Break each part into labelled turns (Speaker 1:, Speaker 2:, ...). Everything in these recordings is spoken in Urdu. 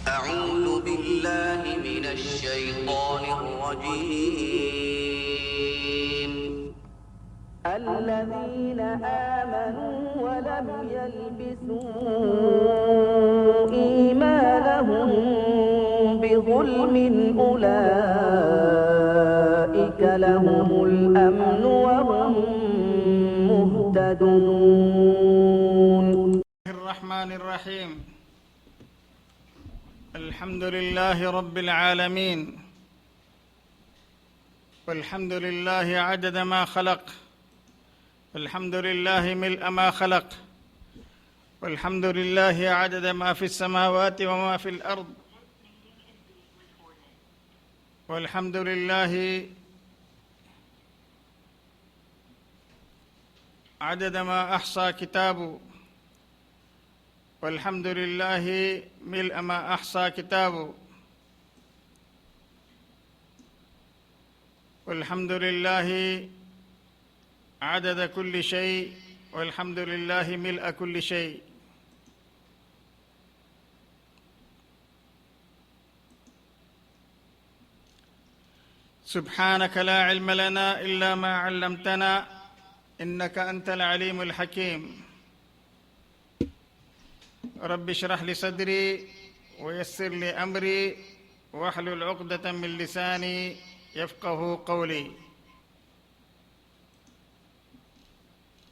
Speaker 1: أعوذ بالله من الشيطان الرجيم.
Speaker 2: الذين آمنوا ولم يلبسوا إيمانهم بظلم أولئك لهم الأمن وهم مهتدون.
Speaker 3: الرحمن الرحيم. الحمد لله رب العالمين، والحمد لله عدد ما خلق، والحمد لله ملء ما خلق، والحمد لله عدد ما في السماوات وما في الأرض، والحمد لله عدد ما أحصى كتابه، والحمد لله ملء ما أحصى كتابه، والحمد لله عدد كل شيء، والحمد لله ملء كل شيء. سبحانك لا علم لنا إلا ما علمتنا إنك أنت العليم الحكيم. رب اشرح لي صدري ويسر لي أمري واحلل عقدة من لساني يفقه قولی.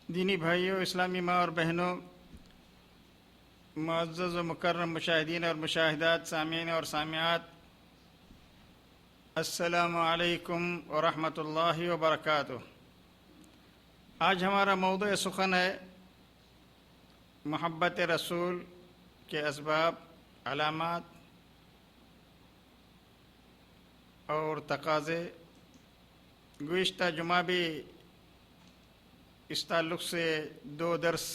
Speaker 3: دینی بھائیوں، اسلامی ماں اور بہنوں، معزز و مکرم مشاہدین اور مشاہدات، سامعین اور سامعات، السلام علیکم ورحمۃ اللہ وبرکاتہ. آج ہمارا موضوع سخن ہے محبت رسول کے اسباب، علامات اور تقاضے. گزشتہ جمعہ بھی اس تعلق سے 2 درس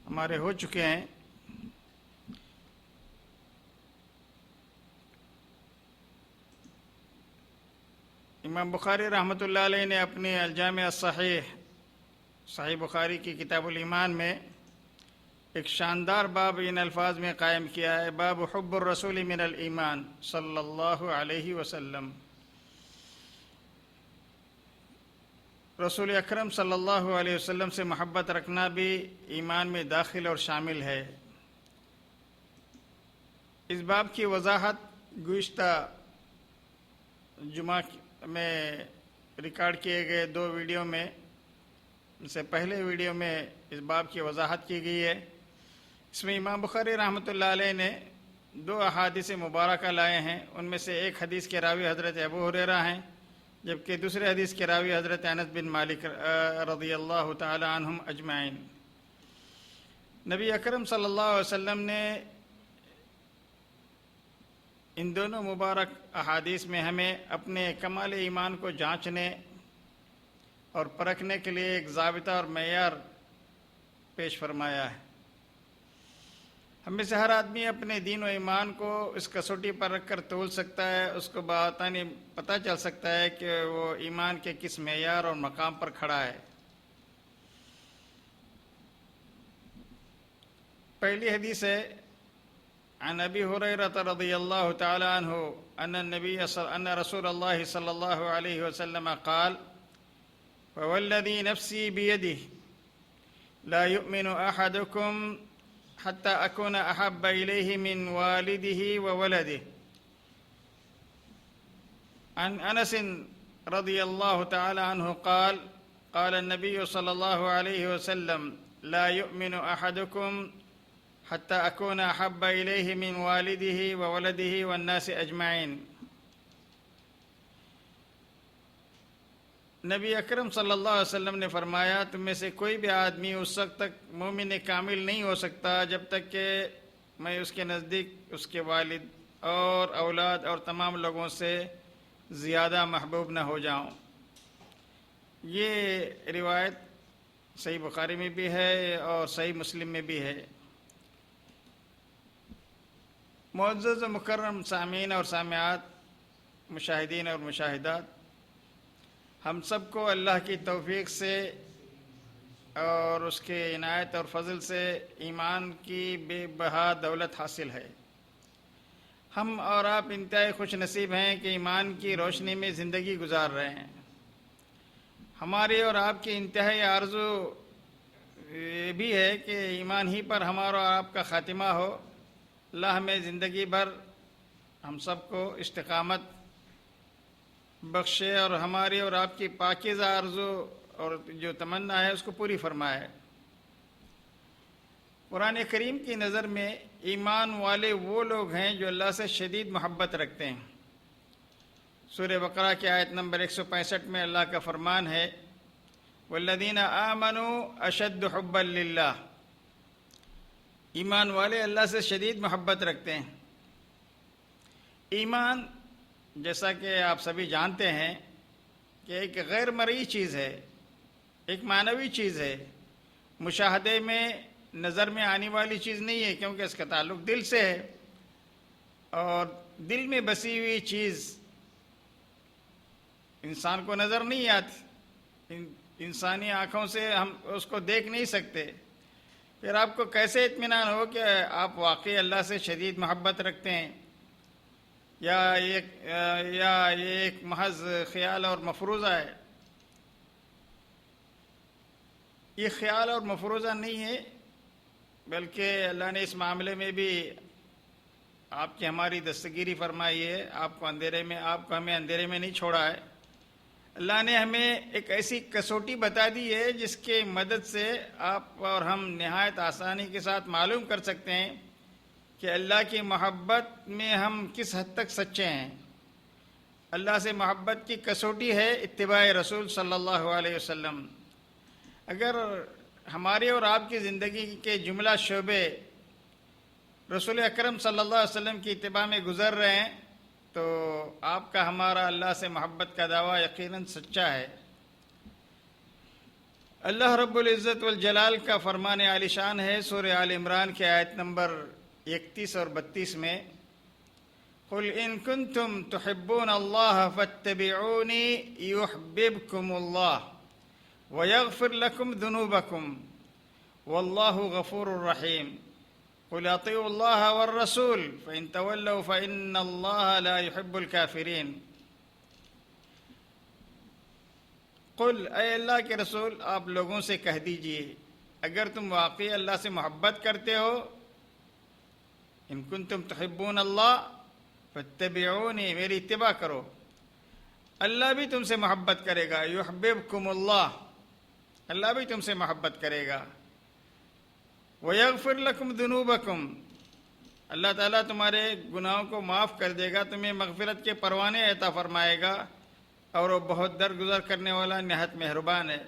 Speaker 3: ہمارے ہو چکے ہیں. امام بخاری رحمۃ اللہ علیہ نے اپنی الجامع الصحیح، صحیح بخاری کی کتاب الایمان میں ایک شاندار باب ان الفاظ میں قائم کیا ہے: باب حب الرسول من الایمان صلی اللہ علیہ وسلم. رسول اکرم صلی اللہ علیہ وسلم سے محبت رکھنا بھی ایمان میں داخل اور شامل ہے. اس باب کی وضاحت گزشتہ جمعہ میں ریکارڈ کیے گئے 2 ویڈیو میں سے پہلے ویڈیو میں اس باب کی وضاحت کی گئی ہے. اس میں امام بخاری رحمۃ اللہ علیہ نے 2 احادیث مبارکہ لائے ہیں. ان میں سے ایک حدیث کے راوی حضرت ابو ہریرہ ہیں، جبکہ دوسرے حدیث کے راوی حضرت انس بن مالک رضی اللہ تعالی عنہم اجمعین. نبی اکرم صلی اللہ علیہ وسلم نے ان دونوں مبارک احادیث میں ہمیں اپنے کمال ایمان کو جانچنے اور پرکھنے کے لیے ایک ضابطہ اور معیار پیش فرمایا ہے. ہم میں سے ہر آدمی اپنے دین و ایمان کو اس کسوٹی پر رکھ کر تول سکتا ہے. اس کو بآسانی پتہ چل سکتا ہے کہ وہ ایمان کے کس معیار اور مقام پر کھڑا ہے. پہلی حدیث ہے عن ابی ہریرہ رضی اللہ تعالی عنہ ان رسول اللہ صلی اللہ علیہ وسلم قال: فوالذی نفسی بیدہ لا یؤمن احدکم حتى أكون أحب إليه من والده وولده. عن أنس رضي الله تعالى عنه قال: قال النبي صلى الله عليه وسلم: لا يؤمن أحدكم حتى أكون أحب إليه من والده وولده والناس أجمعين. نبی اکرم صلی اللہ علیہ وسلم نے فرمایا: تم میں سے کوئی بھی آدمی اس وقت تک مومن کامل نہیں ہو سکتا جب تک کہ میں اس کے نزدیک اس کے والد اور اولاد اور تمام لوگوں سے زیادہ محبوب نہ ہو جاؤں. یہ روایت صحیح بخاری میں بھی ہے اور صحیح مسلم میں بھی ہے. معزز و مکرم سامعین اور سامعات، مشاہدین اور مشاہدات، ہم سب کو اللہ کی توفیق سے اور اس کے عنایت اور فضل سے ایمان کی بے بہا دولت حاصل ہے. ہم اور آپ انتہائی خوش نصیب ہیں کہ ایمان کی روشنی میں زندگی گزار رہے ہیں۔ ہماری اور آپ کی انتہائی آرزو یہ بھی ہے کہ ایمان ہی پر ہمارا اور آپ کا خاتمہ ہو۔ اللہ ہمیں زندگی بھر ہم سب کو استقامت بخشے اور ہماری اور آپ کی پاکیزہ آرزو اور جو تمنا ہے اس کو پوری فرمائے۔ قرآن کریم کی نظر میں ایمان والے وہ لوگ ہیں جو اللہ سے شدید محبت رکھتے ہیں۔ سورہ بقرہ کی آیت نمبر 165 میں اللہ کا فرمان ہے، والذین آمنوا اشد حبا للہ، ایمان والے اللہ سے شدید محبت رکھتے ہیں۔ ایمان جیسا کہ آپ سبھی جانتے ہیں کہ ایک غیر مرئی چیز ہے، ایک معنوی چیز ہے، مشاہدے میں نظر میں آنے والی چیز نہیں ہے، کیونکہ اس کا تعلق دل سے ہے، اور دل میں بسی ہوئی چیز انسان کو نظر نہیں آتی، انسانی آنکھوں سے ہم اس کو دیکھ نہیں سکتے۔ پھر آپ کو کیسے اطمینان ہو کہ آپ واقعی اللہ سے شدید محبت رکھتے ہیں، یا یہ ایک محض خیال اور مفروضہ ہے؟ یہ خیال اور مفروضہ نہیں ہے، بلکہ اللہ نے اس معاملے میں بھی آپ کی ہماری دستگیری فرمائی ہے۔ آپ کو ہمیں اندھیرے میں نہیں چھوڑا ہے۔ اللہ نے ہمیں ایک ایسی کسوٹی بتا دی ہے جس کی مدد سے آپ اور ہم نہایت آسانی کے ساتھ معلوم کر سکتے ہیں کہ اللہ کی محبت میں ہم کس حد تک سچے ہیں۔ اللہ سے محبت کی کسوٹی ہے اتباع رسول صلی اللہ علیہ وسلم۔ اگر ہماری اور آپ کی زندگی کے جملہ شعبے رسول اکرم صلی اللہ علیہ وسلم کی اتباع میں گزر رہے ہیں تو آپ کا ہمارا اللہ سے محبت کا دعویٰ یقیناً سچا ہے۔ اللہ رب العزت والجلال کا فرمان عالی شان ہے سورہ آل عمران کی آیت نمبر 31 اور 32 میں، قُلْ إِن كُنتُمْ تُحِبُّونَ اللَّهَ فَاتَّبِعُونِي يُحْبِبْكُمُ اللَّهُ وَيَغْفِرْ لَكُمْ ذُنُوبَكُمْ وَاللَّهُ غَفُورٌ رَحِيمٌ قُلْ اطیعوا اللَّهَ وَالرَّسُولَ فَإِن تَوَلَّوْا فَإِنَّ اللَّهَ لَا يُحِبُّ الْكَافِرِينَ۔ قل، اے اللہ کے رسول، آپ لوگوں سے کہہ دیجئے اگر تم واقعی اللہ سے محبت کرتے ہو، ان کنتم تحبون اللہ فاتبعونی، میری اتباع کرو، اللہ بھی تم سے محبت کرے گا، یحببکم اللہ، اللہ بھی تم سے محبت کرے گا، وَيَغْفِرْ لَكُمْ ذُنُوبَكُمْ، اللہ تعالیٰ تمہارے گناہوں کو معاف کر دے گا، تمہیں مغفرت کے پروانے عطا فرمائے گا، اور وہ بہت درگزر کرنے والا نہایت مہربان ہے۔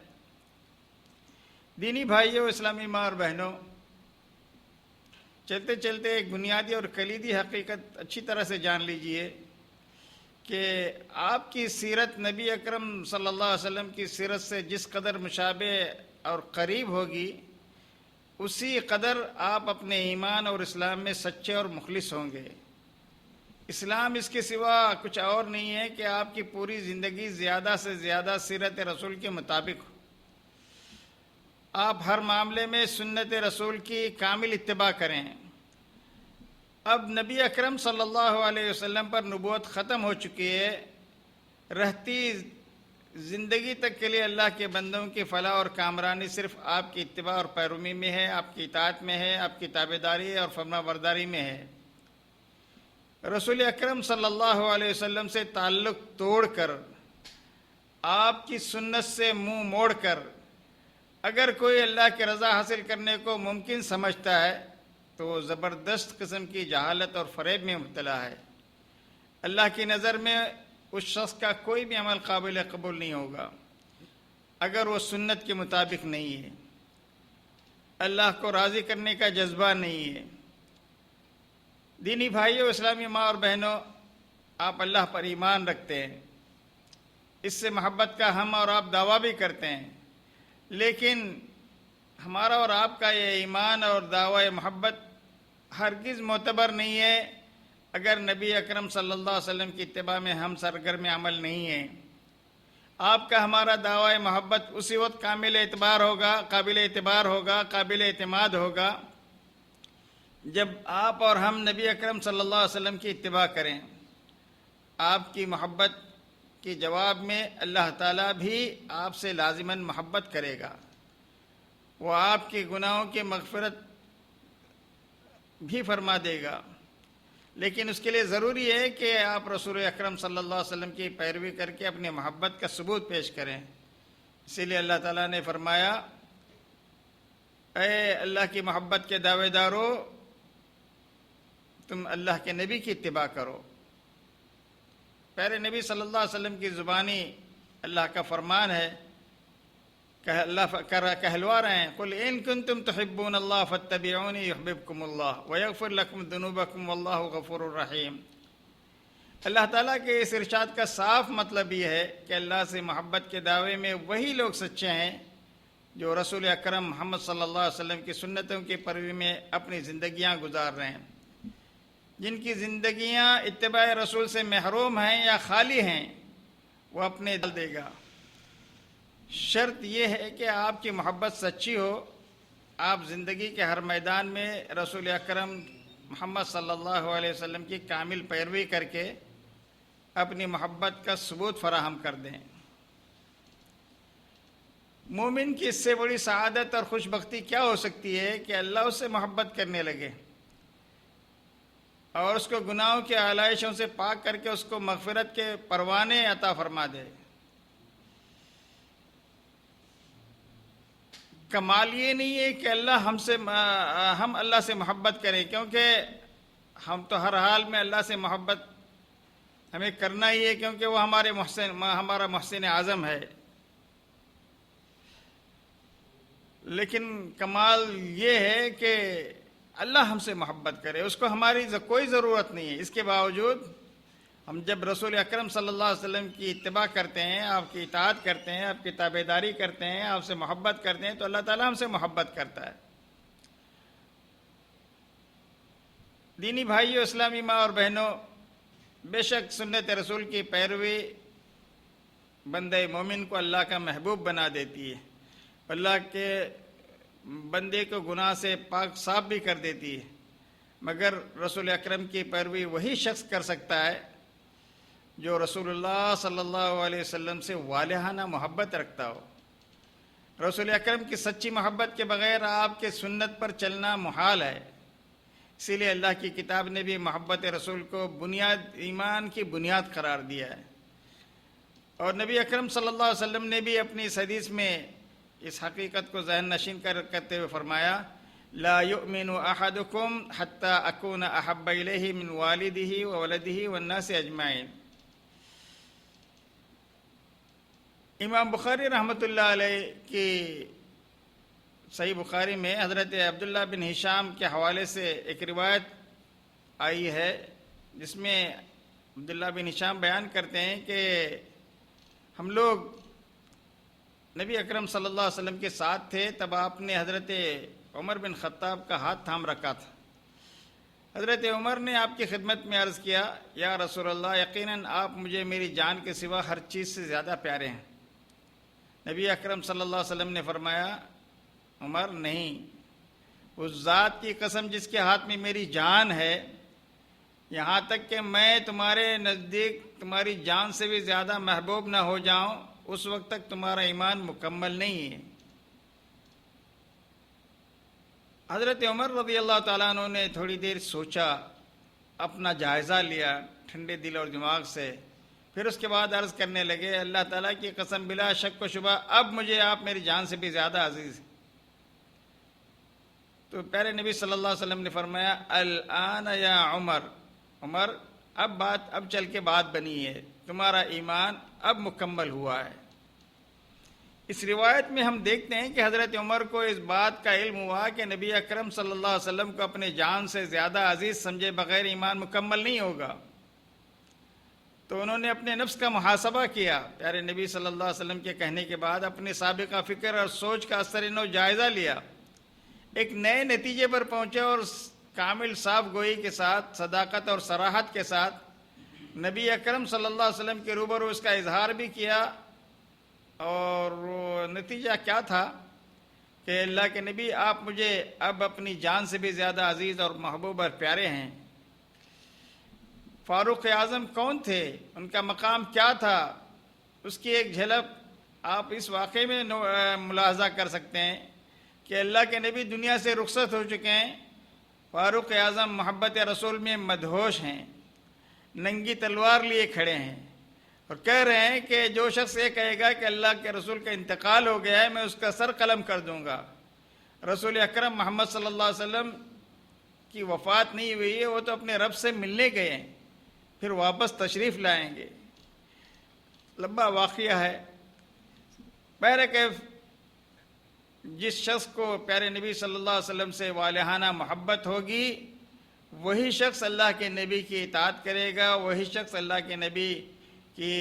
Speaker 3: دینی بھائیوں، اسلامی ماں اور بہنوں، چلتے چلتے ایک بنیادی اور کلیدی حقیقت اچھی طرح سے جان لیجئے کہ آپ کی سیرت نبی اکرم صلی اللہ علیہ وسلم کی سیرت سے جس قدر مشابہ اور قریب ہوگی، اسی قدر آپ اپنے ایمان اور اسلام میں سچے اور مخلص ہوں گے۔ اسلام اس کے سوا کچھ اور نہیں ہے کہ آپ کی پوری زندگی زیادہ سے زیادہ سیرت رسول کے مطابق ہو، آپ ہر معاملے میں سنت رسول کی کامل اتباع کریں۔ اب نبی اکرم صلی اللہ علیہ وسلم پر نبوت ختم ہو چکی ہے، رہتی زندگی تک کے لیے اللہ کے بندوں کی فلاح اور کامرانی صرف آپ کی اتباع اور پیروی میں ہے، آپ کی اطاعت میں ہے، آپ کی تابعداری اور فرما برداری میں ہے۔ رسول اکرم صلی اللہ علیہ وسلم سے تعلق توڑ کر، آپ کی سنت سے منہ موڑ کر اگر کوئی اللہ کی رضا حاصل کرنے کو ممکن سمجھتا ہے تو وہ زبردست قسم کی جہالت اور فریب میں مبتلا ہے۔ اللہ کی نظر میں اس شخص کا کوئی بھی عمل قابل قبول نہیں ہوگا اگر وہ سنت کے مطابق نہیں ہے، اللہ کو راضی کرنے کا جذبہ نہیں ہے۔ دینی بھائیوں، اسلامی ماں اور بہنوں، آپ اللہ پر ایمان رکھتے ہیں، اس سے محبت کا ہم اور آپ دعویٰ بھی کرتے ہیں، لیکن ہمارا اور آپ کا یہ ایمان اور دعوی محبت ہرگز معتبر نہیں ہے اگر نبی اکرم صلی اللہ علیہ وسلم کی اتباع میں ہم سرگرم عمل نہیں ہیں۔ آپ کا ہمارا دعوی محبت اسی وقت قابل اعتبار ہوگا، قابل اعتماد ہوگا جب آپ اور ہم نبی اکرم صلی اللہ علیہ وسلم کی اتباع کریں، آپ کی محبت کے جواب میں اللہ تعالیٰ بھی آپ سے لازماً محبت کرے گا، وہ آپ کے گناہوں کی مغفرت بھی فرما دے گا، لیکن اس کے لیے ضروری ہے کہ آپ رسول اکرم صلی اللہ علیہ وسلم کی پیروی کر کے اپنی محبت کا ثبوت پیش کریں۔ اسی لیے اللہ تعالیٰ نے فرمایا، اے اللہ کی محبت کے دعوے دارو، تم اللہ کے نبی کی اتباع کرو۔ پیارے نبی صلی اللہ علیہ وسلم کی زبانی اللہ کا فرمان ہے کہ اللہ کہلوا رہے ہیں، قل ان کنتم تحبون اللہ فاتبعونی یحببکم اللہ ویغفر لکم ذنوبکم واللہ غفور الرحیم۔ اللہ تعالیٰ کے اس ارشاد کا صاف مطلب یہ ہے کہ اللہ سے محبت کے دعوے میں وہی لوگ سچے ہیں جو رسول اکرم محمد صلی اللہ علیہ وسلم کی سنتوں کی پیروی میں اپنی زندگیاں گزار رہے ہیں۔ جن کی زندگیاں اتباع رسول سے محروم ہیں یا خالی ہیں، وہ اپنے دل دے گا۔ شرط یہ ہے کہ آپ کی محبت سچی ہو، آپ زندگی کے ہر میدان میں رسول اکرم محمد صلی اللہ علیہ وسلم کی کامل پیروی کر کے اپنی محبت کا ثبوت فراہم کر دیں۔ مومن کی اس سے بڑی سعادت اور خوش بختی کیا ہو سکتی ہے کہ اللہ اس سے محبت کرنے لگے اور اس کو گناہوں کے آلائشوں سے پاک کر کے اس کو مغفرت کے پروانے عطا فرما دے۔ کمال یہ نہیں ہے کہ ہم اللہ سے محبت کریں، کیونکہ ہم تو ہر حال میں اللہ سے محبت ہمیں کرنا ہی ہے، کیونکہ وہ ہمارا محسن اعظم ہے۔ لیکن کمال یہ ہے کہ اللہ ہم سے محبت کرے، اس کو ہماری کوئی ضرورت نہیں ہے۔ اس کے باوجود ہم جب رسول اکرم صلی اللہ علیہ وسلم کی اتباع کرتے ہیں، آپ کی اطاعت کرتے ہیں، آپ کی تابعداری کرتے ہیں، آپ سے محبت کرتے ہیں، تو اللہ تعالیٰ ہم سے محبت کرتا ہے۔ دینی بھائیو، اسلامی ماں اور بہنوں، بے شک سنت رسول کی پیروی بندے مومن کو اللہ کا محبوب بنا دیتی ہے، اللہ کے بندے کو گناہ سے پاک صاف بھی کر دیتی ہے، مگر رسول اکرم کی پیروی وہی شخص کر سکتا ہے جو رسول اللہ صلی اللہ علیہ وسلم سے والہانہ محبت رکھتا ہو۔ رسول اکرم کی سچی محبت کے بغیر آپ کے سنت پر چلنا محال ہے۔ اسی لیے اللہ کی کتاب نے بھی محبت رسول کو ایمان کی بنیاد قرار دیا ہے، اور نبی اکرم صلی اللہ علیہ وسلم نے بھی اپنی اس حدیث میں اس حقیقت کو ذہن نشین کرتے ہوئے فرمایا، لا یؤمن احدکم حتی اکون احب الیہ من والدہ وولدہ والناس اجمعین۔ امام بخاری رحمۃ اللہ علیہ کی صحیح بخاری میں حضرت عبداللہ بن ہشام کے حوالے سے ایک روایت آئی ہے، جس میں عبداللہ بن ہشام بیان کرتے ہیں کہ ہم لوگ نبی اکرم صلی اللہ علیہ وسلم کے ساتھ تھے، تب آپ نے حضرت عمر بن خطاب کا ہاتھ تھام رکھا تھا۔ حضرت عمر نے آپ کی خدمت میں عرض کیا، یا رسول اللہ، یقیناً آپ مجھے میری جان کے سوا ہر چیز سے زیادہ پیارے ہیں۔ نبی اکرم صلی اللہ علیہ وسلم نے فرمایا، عمر، نہیں، اس ذات کی قسم جس کے ہاتھ میں میری جان ہے، یہاں تک کہ میں تمہارے نزدیک تمہاری جان سے بھی زیادہ محبوب نہ ہو جاؤں، اس وقت تک تمہارا ایمان مکمل نہیں ہے۔ حضرت عمر رضی اللہ تعالیٰ عنہ نے تھوڑی دیر سوچا، اپنا جائزہ لیا ٹھنڈے دل اور دماغ سے، پھر اس کے بعد عرض کرنے لگے، اللہ تعالیٰ کی قسم، بلا شک و شبہ اب مجھے آپ میری جان سے بھی زیادہ عزیز ہیں۔ تو پیارے نبی صلی اللہ علیہ وسلم نے فرمایا، الآن یا عمر، عمر، اب چل کے بات بنی ہے، تمہارا ایمان اب مکمل ہوا ہے۔ اس روایت میں ہم دیکھتے ہیں کہ حضرت عمر کو اس بات کا علم ہوا کہ نبی اکرم صلی اللہ علیہ وسلم کو اپنے جان سے زیادہ عزیز سمجھے بغیر ایمان مکمل نہیں ہوگا، تو انہوں نے اپنے نفس کا محاسبہ کیا، پیارے نبی صلی اللہ علیہ وسلم کے کہنے کے بعد اپنے سابقہ فکر اور سوچ کا اثر انہوں جائزہ لیا، ایک نئے نتیجے پر پہنچے اور کامل صاف گوئی کے ساتھ، صداقت اور صراحت کے ساتھ نبی اکرم صلی اللہ علیہ وسلم کے روبرو اس کا اظہار بھی کیا۔ اور وہ نتیجہ کیا تھا کہ اللہ کے نبی آپ مجھے اب اپنی جان سے بھی زیادہ عزیز اور محبوب اور پیارے ہیں۔ فاروق اعظم کون تھے، ان کا مقام کیا تھا، اس کی ایک جھلک آپ اس واقعے میں ملاحظہ کر سکتے ہیں کہ اللہ کے نبی دنیا سے رخصت ہو چکے ہیں، فاروق اعظم محبت رسول میں مدہوش ہیں، ننگی تلوار لیے کھڑے ہیں اور کہہ رہے ہیں کہ جو شخص یہ کہے گا کہ اللہ کے رسول کا انتقال ہو گیا ہے میں اس کا سر قلم کر دوں گا۔ رسول اکرم محمد صلی اللہ علیہ وسلم کی وفات نہیں ہوئی ہے، وہ تو اپنے رب سے ملنے گئے ہیں، پھر واپس تشریف لائیں گے۔ لمبا واقعہ ہے۔ بہرکیف جس شخص کو پیارے نبی صلی اللہ علیہ وسلم سے والہانہ محبت ہوگی وہی شخص اللہ کے نبی کی اطاعت کرے گا، وہی شخص اللہ کے نبی کی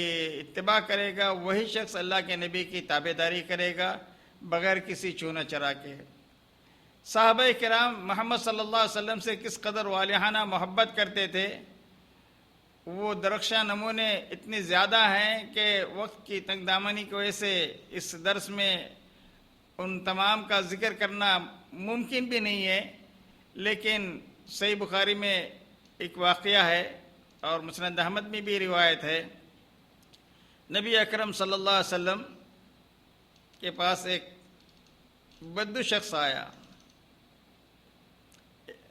Speaker 3: اتباع کرے گا، وہی شخص اللہ کے نبی کی تابعداری کرے گا بغیر کسی چونہ چرا کے۔ صحابہ کرام محمد صلی اللہ علیہ وسلم سے کس قدر والہانہ محبت کرتے تھے، وہ درخشاں نمونے اتنے زیادہ ہیں کہ وقت کی تنگ دامنی کی وجہ سے اس درس میں ان تمام کا ذکر کرنا ممکن بھی نہیں ہے، لیکن صحیح بخاری میں ایک واقعہ ہے اور مسند احمد میں بھی روایت ہے، نبی اکرم صلی اللہ علیہ وسلم کے پاس ایک بدو شخص آیا،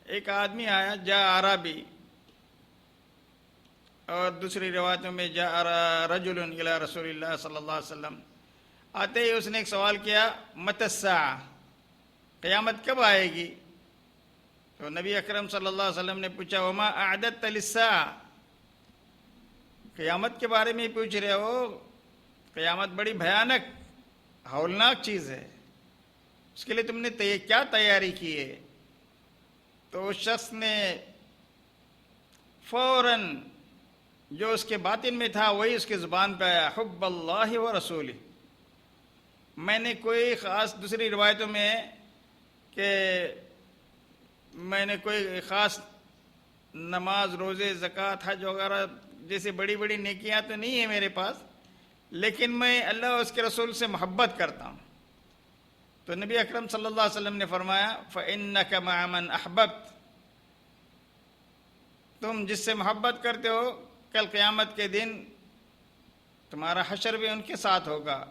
Speaker 3: ایک آدمی آیا، جاء عربی، اور دوسری روایتوں میں جاء رجل الی رسول اللہ صلی اللہ علیہ وسلم، آتے ہی اس نے ایک سوال کیا، متی الساعہ، قیامت کب آئے گی؟ تو نبی اکرم صلی اللہ علیہ وسلم نے پوچھا، وما اعددت للساعہ، قیامت کے بارے میں پوچھ رہے ہو؟ قیامت بڑی بھیانک ہولناک چیز ہے، اس کے لیے تم نے کیا تیاری کی ہے؟ تو اس شخص نے فوراً جو اس کے باطن میں تھا وہی اس کی زبان پہ آیا، حب اللہ و رسولہ۔ میں نے کوئی خاص، دوسری روایتوں میں ہے کہ میں نے کوئی خاص نماز، روزے، زکوٰۃ، حج وغیرہ جیسے بڑی بڑی نیکیاں تو نہیں ہیں میرے پاس، لیکن میں اللہ اور اس کے رسول سے محبت کرتا ہوں۔ تو نبی اکرم صلی اللہ علیہ وسلم نے فرمایا، فَإِنَّكَ مَعَ مَنْ أَحْبَبْتَ، تم جس سے محبت کرتے ہو کل قیامت کے دن تمہارا حشر بھی ان کے ساتھ ہوگا،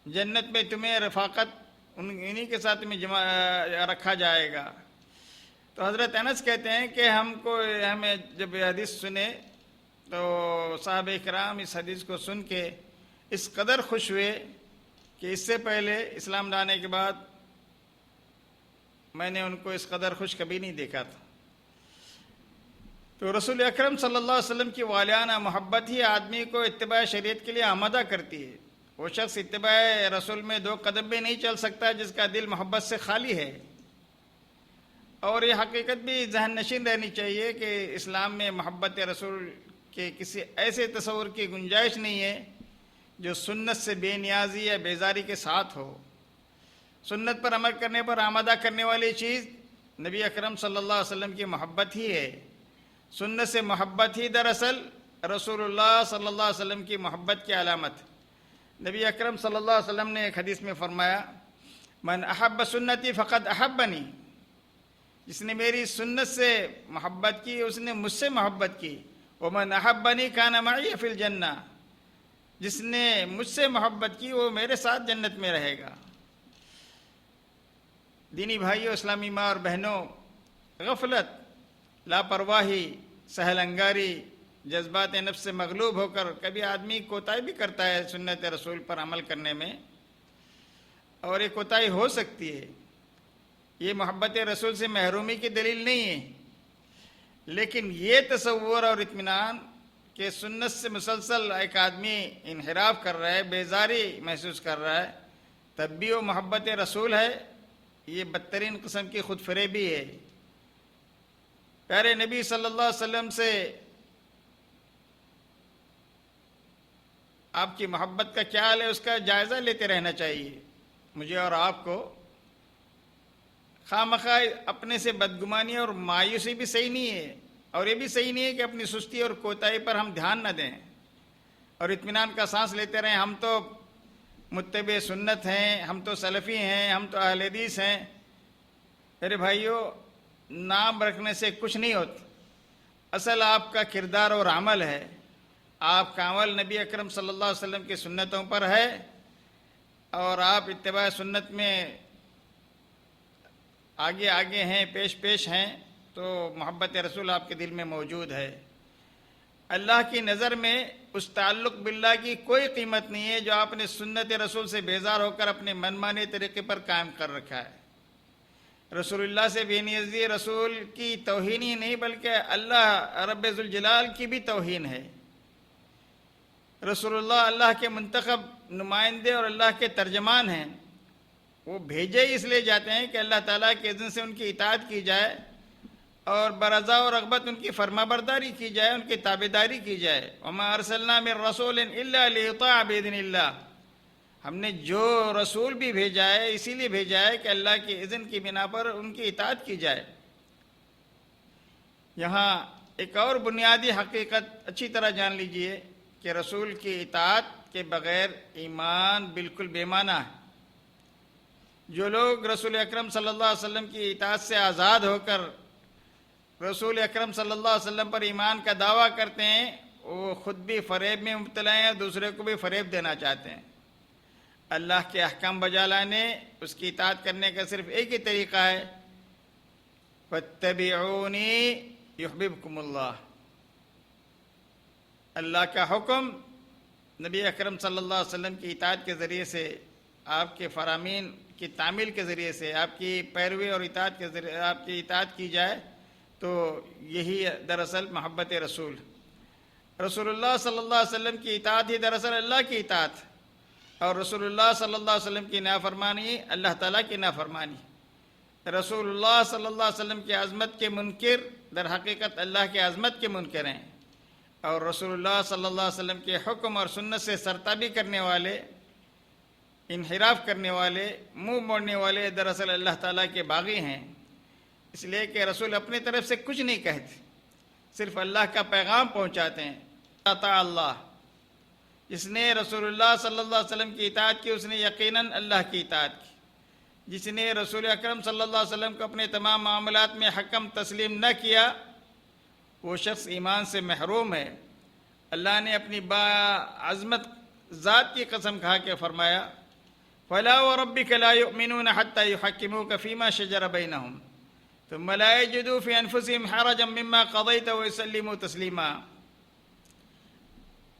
Speaker 3: جنت میں تمہیں رفاقت انہی کے ساتھ تمہیں رکھا جائے گا۔ تو حضرت انس کہتے ہیں کہ ہمیں جب یہ حدیث سنے تو صحابہ کرام اس حدیث کو سن کے اس قدر خوش ہوئے کہ اس سے پہلے اسلام لانے کے بعد میں نے ان کو اس قدر خوش کبھی نہیں دیکھا تھا۔ تو رسول اکرم صلی اللہ علیہ وسلم کی والہانہ محبت ہی آدمی کو اتباع شریعت کے لیے آمادہ کرتی ہے۔ وہ شخص اتباع رسول میں دو قدم بھی نہیں چل سکتا جس کا دل محبت سے خالی ہے۔ اور یہ حقیقت بھی ذہن نشین رہنی چاہیے کہ اسلام میں محبت رسول کے کسی ایسے تصور کی گنجائش نہیں ہے جو سنت سے بے نیازی یا بیزاری کے ساتھ ہو۔ سنت پر عمل کرنے پر آمادہ کرنے والی چیز نبی اکرم صلی اللہ علیہ وسلم کی محبت ہی ہے۔ سنت سے محبت ہی دراصل رسول اللہ صلی اللہ علیہ وسلم کی محبت کی علامت۔ نبی اکرم صلی اللہ علیہ وسلم نے ایک حدیث میں فرمایا، من احب سنتی فقد احبنی، جس نے میری سنت سے محبت کی اس نے مجھ سے محبت کی۔ ومن احبنی کان معی فی الجنہ، جس نے مجھ سے محبت کی وہ میرے ساتھ جنت میں رہے گا۔ دینی بھائیوں، اسلامی ماں اور بہنوں، غفلت، لاپرواہی، سہل انگاری، جذبات نفس سے مغلوب ہو کر کبھی آدمی کوتاہی بھی کرتا ہے سنت رسول پر عمل کرنے میں، اور یہ کوتاہی ہو سکتی ہے۔ یہ محبت رسول سے محرومی کی دلیل نہیں ہے، لیکن یہ تصور اور اطمینان کہ سنت سے مسلسل ایک آدمی انحراف کر رہا ہے، بیزاری محسوس کر رہا ہے، تب بھی وہ محبت رسول ہے، یہ بدترین قسم کی خود فریبی ہے۔ پیارے نبی صلی اللہ علیہ وسلم سے آپ کی محبت کا کیا حال ہے اس کا جائزہ لیتے رہنا چاہیے مجھے اور آپ کو۔ خواہ مخواہ اپنے سے بدگمانی اور مایوسی بھی صحیح نہیں ہے، اور یہ بھی صحیح نہیں ہے کہ اپنی سستی اور کوتاہی پر ہم دھیان نہ دیں اور اطمینان کا سانس لیتے رہیں، ہم تو متبع سنت ہیں، ہم تو سلفی ہیں، ہم تو اہل حدیث ہیں۔ میرے بھائیوں، نام رکھنے سے کچھ نہیں ہوتا، اصل آپ کا کردار اور عمل ہے۔ آپ کا عمل نبی اکرم صلی اللہ علیہ وسلم کی سنتوں پر ہے، اور آپ اتباع سنت میں آگے آگے ہیں، پیش پیش ہیں، تو محبت رسول آپ کے دل میں موجود ہے۔ اللہ کی نظر میں اس تعلق باللہ کی کوئی قیمت نہیں ہے جو آپ نے سنت رسول سے بیزار ہو کر اپنے من مانے طریقے پر قائم کر رکھا ہے۔ رسول اللہ سے بے نیازی رسول کی توہین ہی نہیں بلکہ اللہ رب ذوالجلال کی بھی توہین ہے۔ رسول اللہ کے منتخب نمائندے اور اللہ کے ترجمان ہیں۔ وہ بھیجے اس لیے جاتے ہیں کہ اللہ تعالیٰ کے اذن سے ان کی اطاعت کی جائے اور برضا و رغبت ان کی فرما برداری کی جائے، ان کی تابعداری کی جائے۔ وما ارسلنا من رسول الا لیطاع باذن اللہ، ہم نے جو رسول بھی بھیجا ہے اسی لیے بھیجا ہے کہ اللہ کے اذن کی بنا پر ان کی اطاعت کی جائے۔ یہاں ایک اور بنیادی حقیقت اچھی طرح جان لیجئے کہ رسول کی اطاعت کے بغیر ایمان بالکل بے معنی ہے۔ جو لوگ رسول اکرم صلی اللہ علیہ وسلم کی اطاعت سے آزاد ہو کر رسول اکرم صلی اللہ علیہ وسلم پر ایمان کا دعویٰ کرتے ہیں، وہ خود بھی فریب میں مبتلا ہیں اور دوسرے کو بھی فریب دینا چاہتے ہیں۔ اللہ کے احکام بجا لانے، اس کی اطاعت کرنے کا صرف ایک ہی طریقہ ہے، فاتبعونی یحببکم اللہ۔ اللہ کا حکم نبی اکرم صلی اللہ علیہ وسلم کی اطاعت کے ذریعے سے، آپ کے فرامین کی تعمیل کے ذریعے سے، آپ کی پیروی اور اطاعت کے ذریعے آپ کی اطاعت کی جائے، تو یہی دراصل محبت رسول۔ رسول اللہ صلی اللہ علیہ وسلم کی اطاعت ہی دراصل اللہ کی اطاعت، اور رسول اللہ صلی اللہ علیہ وسلم کی نافرمانی اللہ تعالیٰ کی نافرمانی۔ رسول اللہ صلی اللہ علیہ وسلم کی عظمت کے منکر در حقیقت اللہ کی عظمت کے منکر ہیں، اور رسول اللہ صلی اللہ علیہ وسلم کے حکم اور سنت سے سرتابی کرنے والے، انحراف کرنے والے، منہ موڑنے والے دراصل اللہ تعالیٰ کے باغی ہیں۔ اس لیے کہ رسول اپنی طرف سے کچھ نہیں کہتے، صرف اللہ کا پیغام پہنچاتے ہیں۔ اطاع اللہ، جس نے رسول اللہ صلی اللہ علیہ وسلم کی اطاعت کی اس نے یقیناً اللہ کی اطاعت کی۔ جس نے رسول اکرم صلی اللہ علیہ وسلم کو اپنے تمام معاملات میں حکم تسلیم نہ کیا، وہ شخص ایمان سے محروم ہے۔ اللہ نے اپنی باعظمت ذات کی قسم کھا کے فرمایا، فَلَا وَرَبِّكَ لَا يُؤْمِنُونَ حَتَّى يُحَكِّمُوكَ فِي مَا شَجَرَ بَيْنَهُمْ ثُمَّ لَا يَجِدُوا فِي أَنفُسِهِمْ حَرَجًا مِّمَّا قَضَيْتَ وَيُسَلِّمُوا تَسْلِيمًا۔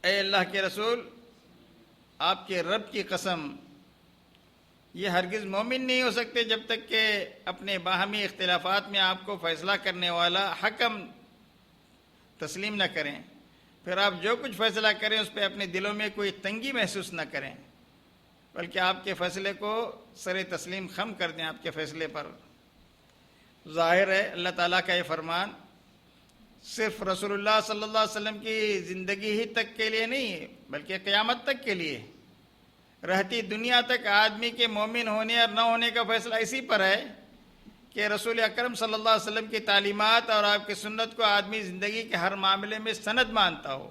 Speaker 3: اے اللہ کے رسول، آپ کے رب کی قسم، یہ ہرگز مومن نہیں ہو سکتے جب تک کہ اپنے باہمی اختلافات میں آپ کو فیصلہ کرنے والا حکم تسلیم نہ کریں، پھر آپ جو کچھ فیصلہ کریں اس پہ اپنے دلوں میں کوئی تنگی محسوس نہ کریں، بلکہ آپ کے فیصلے کو سر تسلیم خم کر دیں آپ کے فیصلے پر۔ ظاہر ہے اللہ تعالیٰ کا یہ فرمان صرف رسول اللہ صلی اللہ علیہ وسلم کی زندگی ہی تک کے لیے نہیں بلکہ قیامت تک کے لیے، رہتی دنیا تک آدمی کے مومن ہونے اور نہ ہونے کا فیصلہ اسی پر ہے کہ رسول اکرم صلی اللہ علیہ وسلم کی تعلیمات اور آپ کی سنت کو آدمی زندگی کے ہر معاملے میں سند مانتا ہو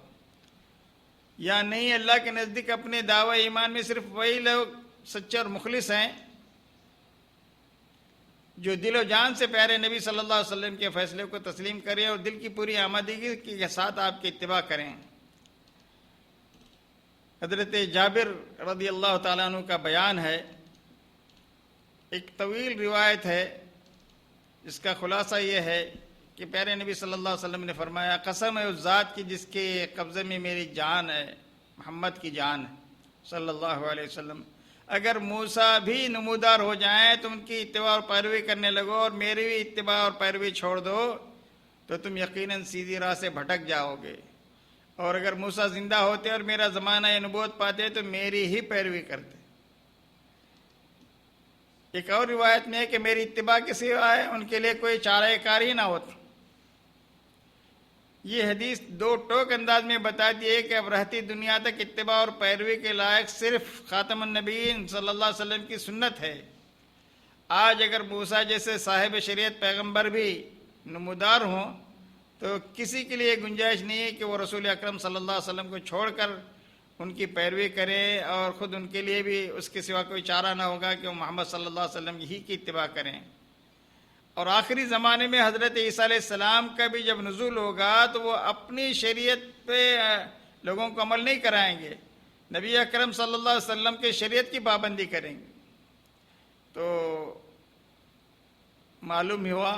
Speaker 3: یا نہیں۔ اللہ کے نزدیک اپنے دعوی ایمان میں صرف وہی لوگ سچے اور مخلص ہیں جو دل و جان سے پیارے نبی صلی اللہ علیہ وسلم کے فیصلے کو تسلیم کریں اور دل کی پوری آمادگی کے ساتھ آپ کی اتباع کریں۔ حضرت جابر رضی اللہ تعالیٰ عنہ کا بیان ہے، ایک طویل روایت ہے جس کا خلاصہ یہ ہے کہ پیارے نبی صلی اللہ علیہ وسلم نے فرمایا، قسم ہے اس ذات کی جس کے قبضے میں میری جان ہے، محمد کی جان ہے صلی اللہ علیہ وسلم، اگر موسیٰ بھی نمودار ہو جائیں تو ان کی اتباع اور پیروی کرنے لگو اور میری بھی اتباع اور پیروی چھوڑ دو تو تم یقیناً سیدھی راہ سے بھٹک جاؤ گے، اور اگر موسیٰ زندہ ہوتے اور میرا زمانہ نبوت پاتے تو میری ہی پیروی کرتے۔ ایک اور روایت میں ہے کہ میری اتباع کے سوائے ان کے لیے کوئی چارہ کار ہی نہ ہوتا۔ یہ حدیث دو ٹوک انداز میں بتاتی ہے کہ اب رہتی دنیا تک اتباع اور پیروی کے لائق صرف خاتم النبیین صلی اللہ علیہ وسلم کی سنت ہے۔ آج اگر موسیٰ جیسے صاحب شریعت پیغمبر بھی نمودار ہوں تو کسی کے لیے گنجائش نہیں ہے کہ وہ رسول اکرم صلی اللہ علیہ وسلم کو چھوڑ کر ان کی پیروی کریں اور خود ان کے لیے بھی اس کے سوا کوئی چارہ نہ ہوگا کہ وہ محمد صلی اللہ علیہ وسلم ہی کی اتباع کریں۔ اور آخری زمانے میں حضرت عیسیٰ علیہ السلام کا بھی جب نزول ہوگا تو وہ اپنی شریعت پہ لوگوں کو عمل نہیں کرائیں گے، نبی اکرم صلی اللہ علیہ وسلم کے شریعت کی پابندی کریں گے۔ تو معلوم ہوا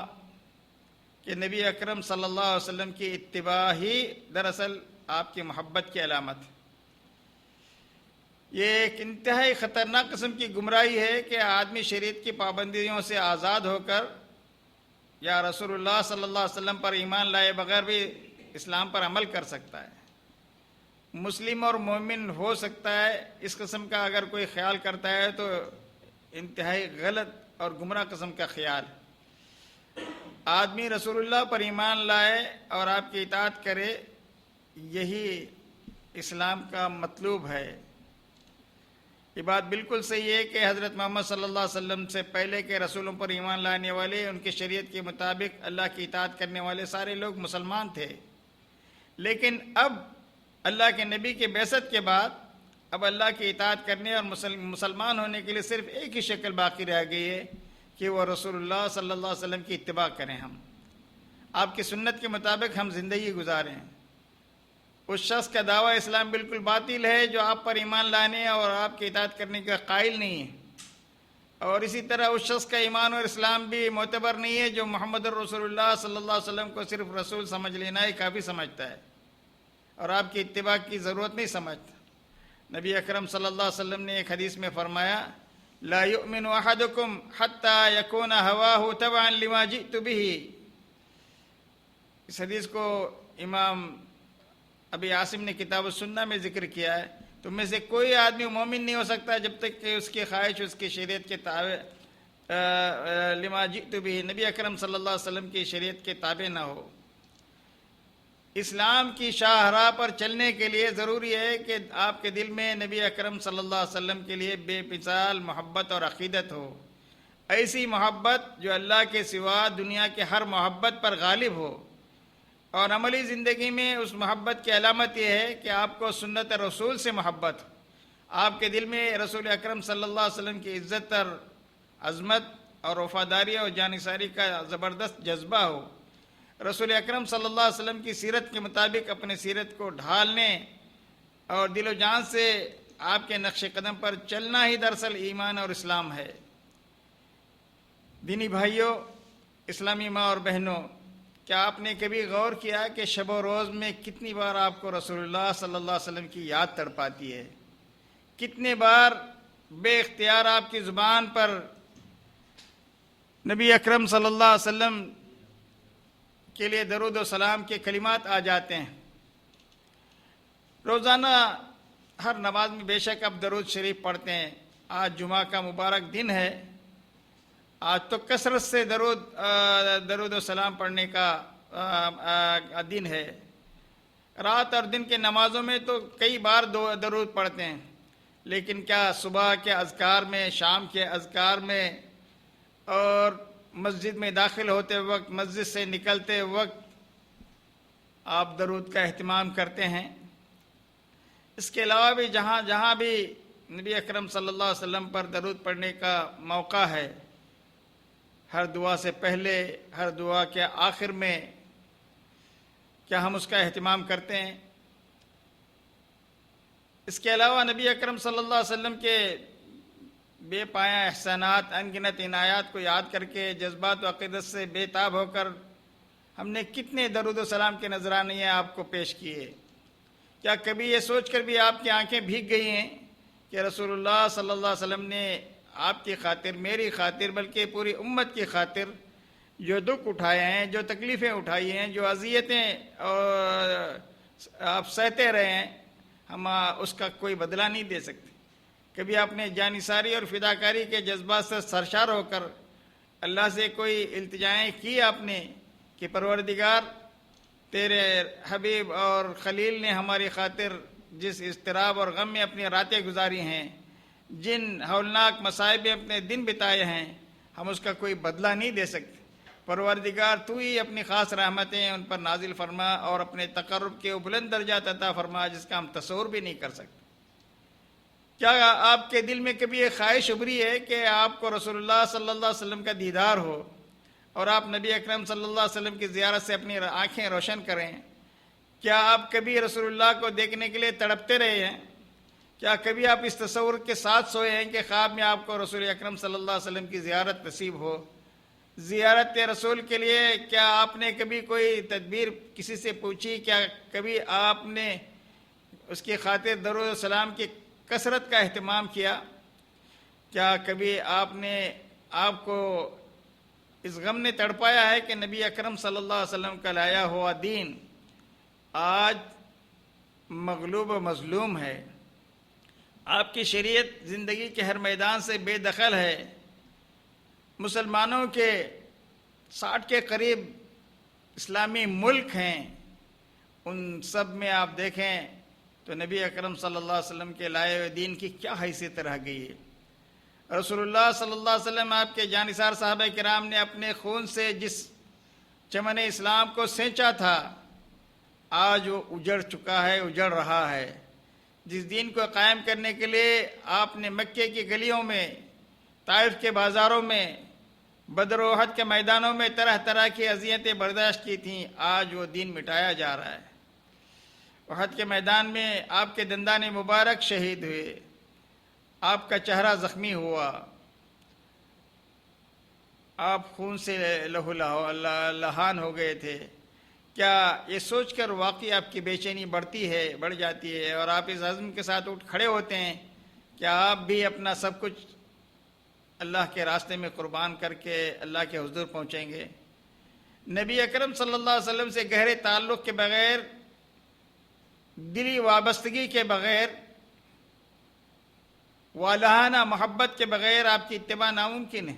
Speaker 3: کہ نبی اکرم صلی اللہ علیہ وسلم کی اتباع ہی دراصل آپ کی محبت کی علامت ہے۔ یہ ایک انتہائی خطرناک قسم کی گمراہی ہے کہ آدمی شریعت کی پابندیوں سے آزاد ہو کر یا رسول اللہ صلی اللہ علیہ وسلم پر ایمان لائے بغیر بھی اسلام پر عمل کر سکتا ہے، مسلم اور مومن ہو سکتا ہے۔ اس قسم کا اگر کوئی خیال کرتا ہے تو انتہائی غلط اور گمراہ قسم کا خیال۔ آدمی رسول اللہ پر ایمان لائے اور آپ کی اطاعت کرے، یہی اسلام کا مطلوب ہے۔ یہ بات بالکل صحیح ہے کہ حضرت محمد صلی اللہ علیہ وسلم سے پہلے کے رسولوں پر ایمان لانے والے، ان کی شریعت کے مطابق اللہ کی اطاعت کرنے والے سارے لوگ مسلمان تھے، لیکن اب اللہ کے نبی کے بعثت کے بعد اب اللہ کی اطاعت کرنے اور مسلمان ہونے کے لیے صرف ایک ہی شکل باقی رہ گئی ہے کہ وہ رسول اللہ صلی اللہ علیہ وسلم کی اتباع کریں، ہم آپ کی سنت کے مطابق ہم زندگی گزاریں۔ اس شخص کا دعویٰ اسلام بالکل باطل ہے جو آپ پر ایمان لانے اور آپ کی اطاعت کرنے کا قائل نہیں ہے، اور اسی طرح اس شخص کا ایمان اور اسلام بھی معتبر نہیں ہے جو محمد رسول اللہ صلی اللہ علیہ وسلم کو صرف رسول سمجھ لینا ہی کافی سمجھتا ہے اور آپ کی اتباع کی ضرورت نہیں سمجھتا۔ نبی اکرم صلی اللہ علیہ وسلم نے ایک حدیث میں فرمایا، لا یؤمن احدکم حتی یکون ہواہ تبعا لما جئت بہ۔ اس حدیث کو امام ابی عاصم نے کتاب السنہ میں ذکر کیا ہے۔ تم میں سے کوئی آدمی مومن نہیں ہو سکتا جب تک کہ اس کی خواہش اس کی شریعت کے تابع لما جئت بہ، نبی اکرم صلی اللہ علیہ وسلم کی شریعت کے تابع نہ ہو۔ اسلام کی شاہراہ پر چلنے کے لیے ضروری ہے کہ آپ کے دل میں نبی اکرم صلی اللہ علیہ وسلم کے لیے بے مثال محبت اور عقیدت ہو، ایسی محبت جو اللہ کے سوا دنیا کے ہر محبت پر غالب ہو۔ اور عملی زندگی میں اس محبت کی علامت یہ ہے کہ آپ کو سنت رسول سے محبت ہو، آپ کے دل میں رسول اکرم صلی اللہ علیہ وسلم کی عزت اور عظمت اور وفاداری اور جانثاری کا زبردست جذبہ ہو، رسول اکرم صلی اللہ علیہ وسلم کی سیرت کے مطابق اپنے سیرت کو ڈھالنے اور دل و جان سے آپ کے نقش قدم پر چلنا ہی دراصل ایمان اور اسلام ہے۔ دینی بھائیوں، اسلامی ماں اور بہنوں، کیا آپ نے کبھی غور کیا کہ شب و روز میں کتنی بار آپ کو رسول اللہ صلی اللہ علیہ وسلم کی یاد تڑپاتی ہے؟ کتنے بار بے اختیار آپ کی زبان پر نبی اکرم صلی اللہ علیہ وسلم کے لیے درود و سلام کے کلمات آ جاتے ہیں؟ روزانہ ہر نماز میں بے شک آپ درود شریف پڑھتے ہیں۔ آج جمعہ کا مبارک دن ہے، آج تو کثرت سے درود و سلام پڑھنے کا دن ہے۔ رات اور دن کے نمازوں میں تو کئی بار درود پڑھتے ہیں، لیکن کیا صبح کے اذکار میں، شام کے اذکار میں اور مسجد میں داخل ہوتے وقت، مسجد سے نکلتے وقت آپ درود کا اہتمام کرتے ہیں؟ اس کے علاوہ بھی جہاں جہاں بھی نبی اکرم صلی اللہ علیہ وسلم پر درود پڑھنے کا موقع ہے، ہر دعا سے پہلے، ہر دعا کے آخر میں کیا ہم اس کا اہتمام کرتے ہیں؟ اس کے علاوہ نبی اکرم صلی اللہ علیہ وسلم کے بے پایہ احسانات، ان گنت عنایات کو یاد کر کے جذبات و عقیدت سے بے تاب ہو کر ہم نے کتنے درود و سلام کے نذرانے آپ کو پیش کیے؟ کیا کبھی یہ سوچ کر بھی آپ کی آنکھیں بھیگ گئی ہیں کہ رسول اللہ صلی اللہ علیہ وسلم نے آپ کی خاطر، میری خاطر، بلکہ پوری امت کی خاطر جو دکھ اٹھائے ہیں، جو تکلیفیں اٹھائی ہیں، جو اذیتیں آپ سہتے رہے ہیں، ہم اس کا کوئی بدلہ نہیں دے سکتے؟ کبھی آپ نے جانثاری اور فداکاری کے جذبات سے سرشار ہو کر اللہ سے کوئی التجائیں کی آپ نے کہ پروردگار، تیرے حبیب اور خلیل نے ہماری خاطر جس اضطراب اور غم میں اپنی راتیں گزاری ہیں، جن ہولناک مصائب میں اپنے دن بتائے ہیں، ہم اس کا کوئی بدلہ نہیں دے سکتے۔ پروردگار تو ہی اپنی خاص رحمتیں ان پر نازل فرما اور اپنے تقرب کے بلند درجات عطا فرما جس کا ہم تصور بھی نہیں کر سکتے۔ کیا آپ کے دل میں کبھی یہ خواہش ابھری ہے کہ آپ کو رسول اللہ صلی اللہ علیہ وسلم کا دیدار ہو اور آپ نبی اکرم صلی اللہ علیہ وسلم کی زیارت سے اپنی آنکھیں روشن کریں؟ کیا آپ کبھی رسول اللہ کو دیکھنے کے لیے تڑپتے رہے ہیں؟ کیا کبھی آپ اس تصور کے ساتھ سوئے ہیں کہ خواب میں آپ کو رسول اکرم صلی اللہ علیہ وسلم کی زیارت نصیب ہو؟ زیارت رسول کے لیے کیا آپ نے کبھی کوئی تدبیر کسی سے پوچھی؟ کیا کبھی آپ نے اس کی خاطر درود و سلام کی کثرت کا اہتمام کیا؟ کیا کبھی آپ کو اس غم نے تڑپایا ہے کہ نبی اکرم صلی اللہ علیہ وسلم کا لایا ہوا دین آج مغلوب و مظلوم ہے؟ آپ کی شریعت زندگی کے ہر میدان سے بے دخل ہے۔ مسلمانوں کے 60 کے قریب اسلامی ملک ہیں، ان سب میں آپ دیکھیں تو نبی اکرم صلی اللہ علیہ وسلم کے لائے ہوئے دین کی کیا حیثیت رہ گئی ہے۔ رسول اللہ صلی اللہ علیہ وسلم آپ کے جانثار صحابہ کرام نے اپنے خون سے جس چمن اسلام کو سینچا تھا آج وہ اجڑ چکا ہے، اجڑ رہا ہے۔ جس دین کو قائم کرنے کے لیے آپ نے مکے کی گلیوں میں، طائف کے بازاروں میں، بدر و احد کے میدانوں میں طرح طرح کی اذیتیں برداشت کی تھیں، آج وہ دین مٹایا جا رہا ہے۔ احد کے میدان میں آپ کے دندان مبارک شہید ہوئے، آپ کا چہرہ زخمی ہوا، آپ خون سے لہو لہان ہو گئے تھے۔ کیا یہ سوچ کر واقعی آپ کی بے چینی بڑھ جاتی ہے اور آپ اس عزم کے ساتھ اٹھ کھڑے ہوتے ہیں کیا آپ بھی اپنا سب کچھ اللہ کے راستے میں قربان کر کے اللہ کے حضور پہنچیں گے؟ نبی اکرم صلی اللہ علیہ وسلم سے گہرے تعلق کے بغیر، دلی وابستگی کے بغیر، والہانہ محبت کے بغیر آپ کی اتباع ناممکن ہے۔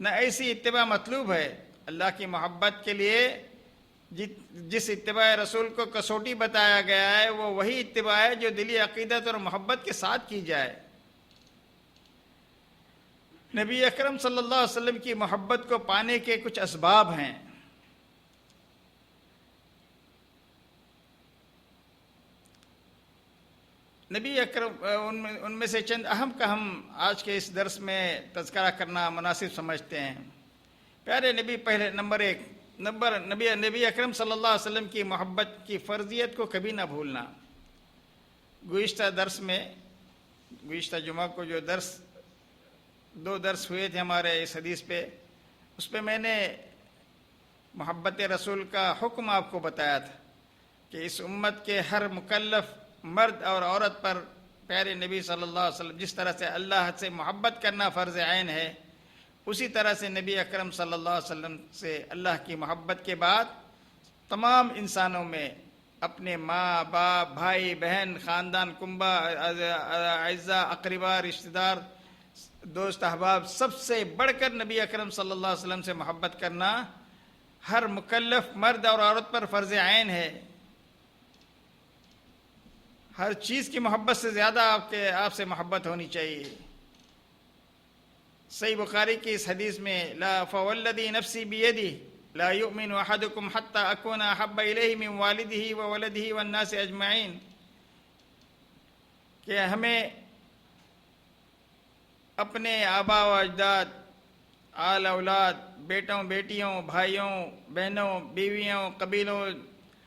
Speaker 3: نہ ایسی اتباع مطلوب ہے۔ اللہ کی محبت کے لیے جس اتباع رسول کو کسوٹی بتایا گیا ہے وہ وہی اتباع ہے جو دلی عقیدت اور محبت کے ساتھ کی جائے۔ نبی اکرم صلی اللہ علیہ وسلم کی محبت کو پانے کے کچھ اسباب ہیں۔ نبی اکرم ان میں سے چند اہم کا ہم آج کے اس درس میں تذکرہ کرنا مناسب سمجھتے ہیں۔ پیارے نبی، پہلے نبی اکرم صلی اللہ علیہ وسلم کی محبت کی فرضیت کو کبھی نہ بھولنا۔ گزشتہ جمعہ کو جو دو درس ہوئے تھے ہمارے اس حدیث پہ، اس پہ میں نے محبت رسول کا حکم آپ کو بتایا تھا کہ اس امت کے ہر مکلف مرد اور عورت پر پیارے نبی صلی اللہ علیہ وسلم جس طرح سے اللہ سے محبت کرنا فرض عین ہے، اسی طرح سے نبی اکرم صلی اللہ علیہ وسلم سے اللہ کی محبت کے بعد تمام انسانوں میں اپنے ماں باپ، بھائی بہن، خاندان، کنبہ، اعزاء، اقربا، رشتہ دار، دوست احباب، سب سے بڑھ کر نبی اکرم صلی اللہ علیہ وسلم سے محبت کرنا ہر مکلف مرد اور عورت پر فرض عین ہے۔ ہر چیز کی محبت سے زیادہ آپ سے محبت ہونی چاہیے۔ صحیح بخاری کی اس حدیث میں لا فوالذی نفسی بیدی لا یؤمن احدکم حتی اکون احب الیہ من والدہ وولدہ والناس اجمعین، کہ ہمیں اپنے آبا و اجداد، آل اولاد، بیٹوں بیٹیوں، بھائیوں بہنوں، بیویوں، قبیلوں،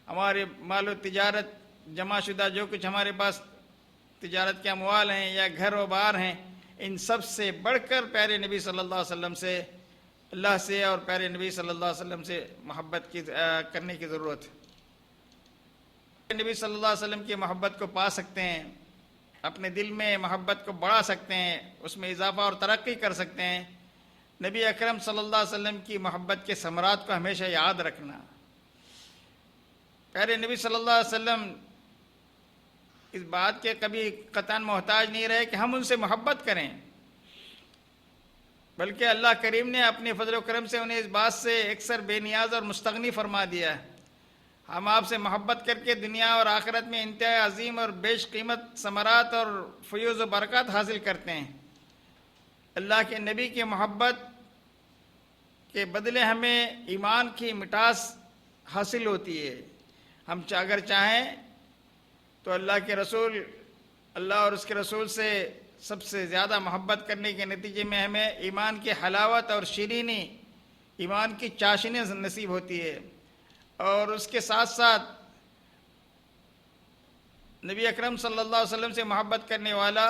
Speaker 3: ہمارے مال و تجارت، جمع شدہ جو کچھ ہمارے پاس تجارت کے اموال ہیں یا گھر و بار ہیں، ان سب سے بڑھ کر پیارے نبی صلی اللہ علیہ وسلم سے، اللہ سے اور پیارے نبی صلی اللہ علیہ وسلم سے محبت کرنے کی ضرورت ہے۔ نبی صلی اللہ علیہ وسلم کی محبت کو پا سکتے ہیں، اپنے دل میں محبت کو بڑھا سکتے ہیں، اس میں اضافہ اور ترقی کر سکتے ہیں۔ نبی اکرم صلی اللہ علیہ وسلم کی محبت کے ثمرات کو ہمیشہ یاد رکھنا۔ پیارے نبی صلی اللہ علیہ وسلم اس بات کے کبھی قطعاً محتاج نہیں رہے کہ ہم ان سے محبت کریں، بلکہ اللہ کریم نے اپنے فضل و کرم سے انہیں اس بات سے اکثر بے نیاز اور مستغنی فرما دیا ہے۔ ہم آپ سے محبت کر کے دنیا اور آخرت میں انتہائی عظیم اور بیش قیمت ثمرات اور فیوز و برکات حاصل کرتے ہیں۔ اللہ کے نبی کی محبت کے بدلے ہمیں ایمان کی مٹاس حاصل ہوتی ہے۔ ہم اگر چاہیں تو اللہ کے رسول اللہ اور اس کے رسول سے سب سے زیادہ محبت کرنے کے نتیجے میں ہمیں ایمان کی حلاوت اور شیرینی، ایمان کی چاشنی نصیب ہوتی ہے، اور اس کے ساتھ ساتھ نبی اکرم صلی اللہ علیہ وسلم سے محبت کرنے والا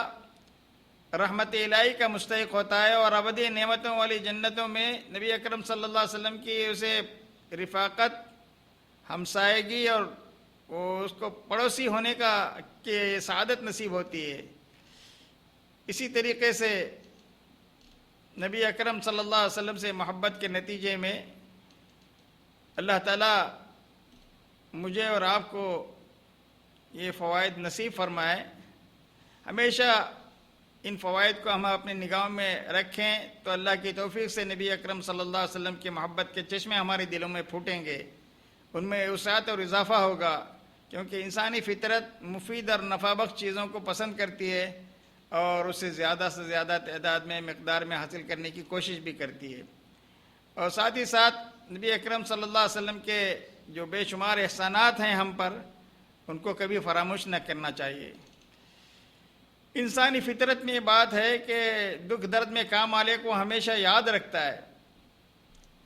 Speaker 3: رحمت الہی کا مستحق ہوتا ہے، اور ابدی نعمتوں والی جنتوں میں نبی اکرم صلی اللہ علیہ وسلم کی اسے رفاقت، ہمسائیگی اور اس کو پڑوسی ہونے کا کہ سعادت نصیب ہوتی ہے۔ اسی طریقے سے نبی اکرم صلی اللہ علیہ وسلم سے محبت کے نتیجے میں اللہ تعالیٰ مجھے اور آپ کو یہ فوائد نصیب فرمائے۔ ہمیشہ ان فوائد کو ہم اپنی نگاہوں میں رکھیں تو اللہ کی توفیق سے نبی اکرم صلی اللہ علیہ وسلم کی محبت کے چشمے ہمارے دلوں میں پھوٹیں گے، ان میں وسعت اور اضافہ ہوگا، کیونکہ انسانی فطرت مفید اور نفع بخش چیزوں کو پسند کرتی ہے اور اسے زیادہ سے زیادہ تعداد میں، مقدار میں حاصل کرنے کی کوشش بھی کرتی ہے۔ اور ساتھ ہی ساتھ نبی اکرم صلی اللہ علیہ وسلم کے جو بے شمار احسانات ہیں ہم پر، ان کو کبھی فراموش نہ کرنا چاہیے۔ انسانی فطرت میں یہ بات ہے کہ دکھ درد میں کام والے کو ہمیشہ یاد رکھتا ہے،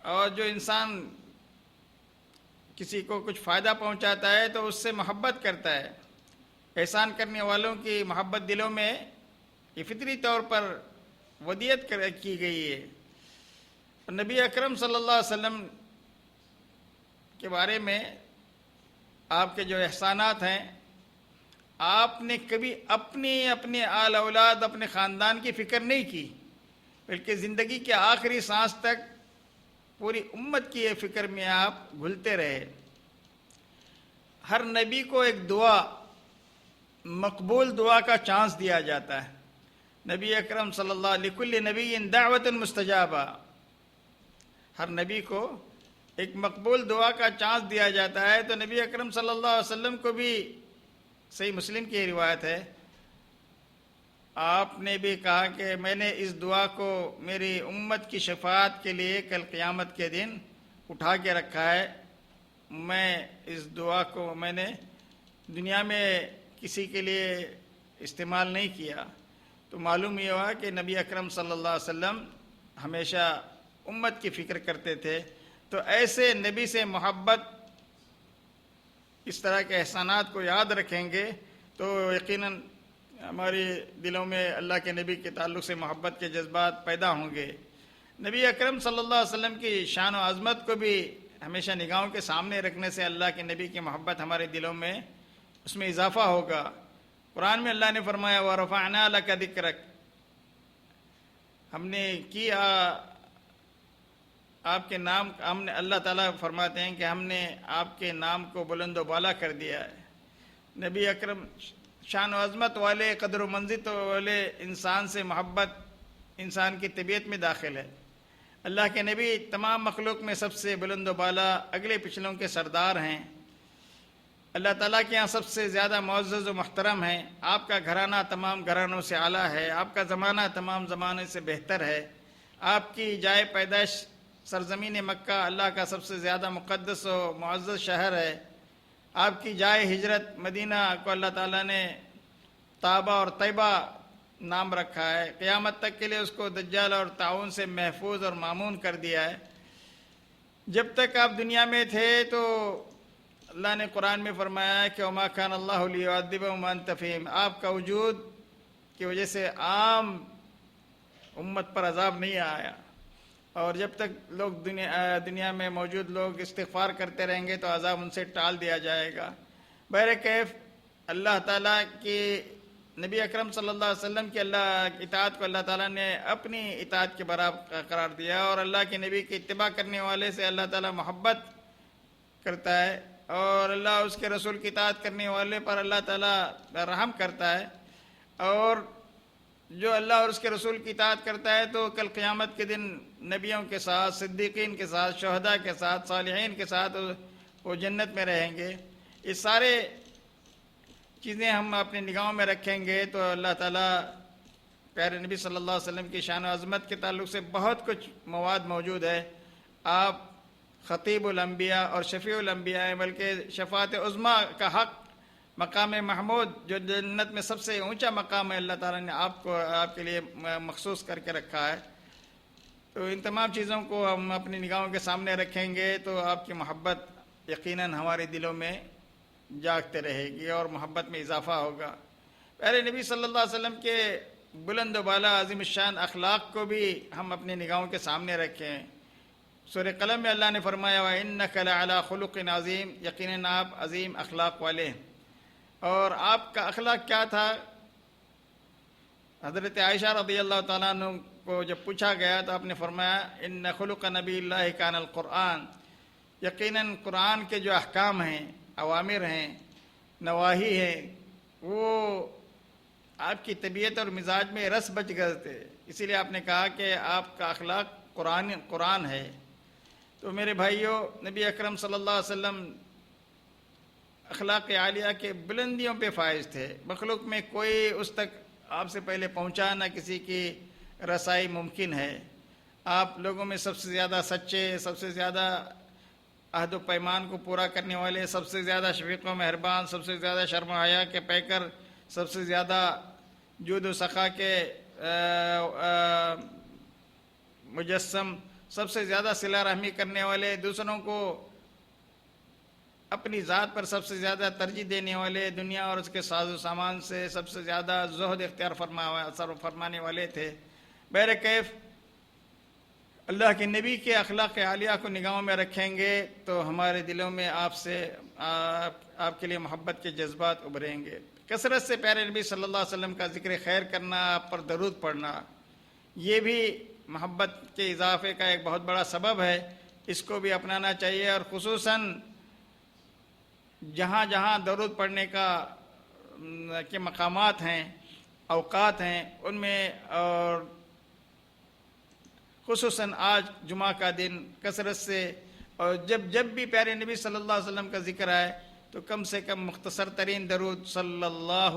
Speaker 3: اور جو انسان کسی کو کچھ فائدہ پہنچاتا ہے تو اس سے محبت کرتا ہے۔ احسان کرنے والوں کی محبت دلوں میں یہ فطری طور پر ودیت کی گئی ہے۔ نبی اکرم صلی اللہ علیہ وسلم کے بارے میں آپ کے جو احسانات ہیں، آپ نے کبھی اپنے آل اولاد، اپنے خاندان کی فکر نہیں کی، بلکہ زندگی کے آخری سانس تک پوری امت کی یہ فکر میں آپ گھلتے رہے۔ ہر نبی کو ایک دعا، مقبول دعا کا چانس دیا جاتا ہے۔ نبی اکرم صلی اللہ علیہ لکل نبی دعوت مستجابہ، ہر نبی کو ایک مقبول دعا کا چانس دیا جاتا ہے، تو نبی اکرم صلی اللہ علیہ وسلم کو بھی صحیح مسلم کی روایت ہے، آپ نے بھی کہا کہ میں نے اس دعا کو میری امت کی شفاعت کے لیے کل قیامت کے دن اٹھا کے رکھا ہے۔ میں اس دعا کو میں نے دنیا میں کسی کے لیے استعمال نہیں کیا۔ تو معلوم یہ ہوا کہ نبی اکرم صلی اللہ علیہ وسلم ہمیشہ امت کی فکر کرتے تھے۔ تو ایسے نبی سے محبت، اس طرح کے احسانات کو یاد رکھیں گے تو یقیناً ہمارے دلوں میں اللہ کے نبی کے تعلق سے محبت کے جذبات پیدا ہوں گے۔ نبی اکرم صلی اللہ علیہ وسلم کی شان و عظمت کو بھی ہمیشہ نگاہوں کے سامنے رکھنے سے اللہ کے نبی کی محبت ہمارے دلوں میں اس میں اضافہ ہوگا۔ قرآن میں اللہ نے فرمایا وَرَفَعْنَا لَكَ ذِكْرَكَ، ہم نے کیا آپ کے نام، ہم نے، اللہ تعالیٰ فرماتے ہیں کہ ہم نے آپ کے نام کو بلند و بالا کر دیا ہے۔ نبی اکرم شان و عظمت والے، قدر و منزلت والے انسان سے محبت انسان کی طبیعت میں داخل ہے۔ اللہ کے نبی تمام مخلوق میں سب سے بلند و بالا، اگلے پچھلوں کے سردار ہیں۔ اللہ تعالیٰ کے یہاں سب سے زیادہ معزز و محترم ہیں۔ آپ کا گھرانہ تمام گھرانوں سے اعلیٰ ہے، آپ کا زمانہ تمام زمانے سے بہتر ہے۔ آپ کی جائے پیدائش سرزمین مکہ اللہ کا سب سے زیادہ مقدس و معزز شہر ہے۔ آپ کی جائے ہجرت مدینہ کو اللہ تعالیٰ نے طابہ اور طیبہ نام رکھا ہے۔ قیامت تک کے لیے اس کو دجال اور طاعون سے محفوظ اور مامون کر دیا ہے۔ جب تک آپ دنیا میں تھے تو اللہ نے قرآن میں فرمایا ہے کہ وَمَا كَانَ اللَّهُ لِيُعَذِّبَهُمْ وَأَنْتَ فِيهِمْ، آپ کا وجود کی وجہ سے عام امت پر عذاب نہیں آیا، اور جب تک لوگ دنیا میں موجود لوگ استغفار کرتے رہیں گے تو عذاب ان سے ٹال دیا جائے گا۔ بہرکیف اللہ تعالیٰ کی نبی اکرم صلی اللہ علیہ وسلم کی اطاعت کو اللہ تعالیٰ نے اپنی اطاعت کے برابر قرار دیا، اور اللہ کے نبی کی اتباع کرنے والے سے اللہ تعالیٰ محبت کرتا ہے، اور اللہ اس کے رسول کی اطاعت کرنے والے پر اللہ تعالیٰ رحم کرتا ہے۔ اور جو اللہ اور اس کے رسول کی اطاعت کرتا ہے تو کل قیامت کے دن نبیوں کے ساتھ، صدیقین کے ساتھ، شہداء کے ساتھ، صالحین کے ساتھ وہ جنت میں رہیں گے۔ یہ سارے چیزیں ہم اپنی نگاہوں میں رکھیں گے تو اللہ تعالیٰ پیارے نبی صلی اللہ علیہ وسلم کی شان و عظمت کے تعلق سے بہت کچھ مواد موجود ہے۔ آپ خطیب الانبیاء اور شفیع الانبیاء ہیں، بلکہ شفاعت عظمیٰ کا حق مقام محمود جو جنت میں سب سے اونچا مقام ہے، اللہ تعالیٰ نے آپ کے لیے مخصوص کر کے رکھا ہے۔ تو ان تمام چیزوں کو ہم اپنی نگاہوں کے سامنے رکھیں گے تو آپ کی محبت یقیناً ہمارے دلوں میں جاگتے رہے گی اور محبت میں اضافہ ہوگا۔ پیارے نبی صلی اللہ علیہ وسلم کے بلند و بالا عظیم الشان اخلاق کو بھی ہم اپنی نگاہوں کے سامنے رکھیں۔ سورہ قلم میں اللہ نے فرمایا وَإِنَّكَ لَعَلَىٰ خُلُقٍ عَظِيمٍ، یقیناً آپ عظیم اخلاق والے ہیں۔ اور آپ کا اخلاق کیا تھا؟ حضرت عائشہ رضی اللہ تعالیٰ عنہ کو جب پوچھا گیا تو آپ نے فرمایا ان خلق نبی اللہ کان القرآن، یقیناً قرآن کے جو احکام ہیں، اوامر ہیں، نواہی ہیں، وہ آپ کی طبیعت اور مزاج میں رس بچ گئے تھے، اسی لیے آپ نے کہا کہ آپ کا اخلاق قرآن ہے۔ تو میرے بھائیوں، نبی اکرم صلی اللہ علیہ وسلم اخلاق عالیہ کے بلندیوں پہ فائز تھے، مخلوق میں کوئی اس تک آپ سے پہلے پہنچا نہ کسی کی رسائی ممکن ہے۔ آپ لوگوں میں سب سے زیادہ سچے، سب سے زیادہ عہد و پیمان کو پورا کرنے والے، سب سے زیادہ شفیق و مہربان، سب سے زیادہ شرم و حیا کے پیکر، سب سے زیادہ جود و سخا کے مجسم، سب سے زیادہ صلہ رحمی کرنے والے، دوسروں کو اپنی ذات پر سب سے زیادہ ترجیح دینے والے، دنیا اور اس کے ساز و سامان سے سب سے زیادہ زہد اختیار فرمانے والے تھے۔ بہرکیف اللہ کے نبی کے اخلاق عالیہ کو نگاہوں میں رکھیں گے تو ہمارے دلوں میں آپ کے لیے محبت کے جذبات ابھریں گے۔ کثرت سے پیارے نبی صلی اللہ علیہ وسلم کا ذکر خیر کرنا، آپ پر درود پڑھنا، یہ بھی محبت کے اضافے کا ایک بہت بڑا سبب ہے، اس کو بھی اپنانا چاہیے۔ اور خصوصاً جہاں جہاں درود پڑھنے کے مقامات ہیں، اوقات ہیں، ان میں اور خصوصاً آج جمعہ کا دن کثرت سے، اور جب بھی پیارے نبی صلی اللہ علیہ وسلم کا ذکر آئے تو کم سے کم مختصر ترین درود صلی اللہ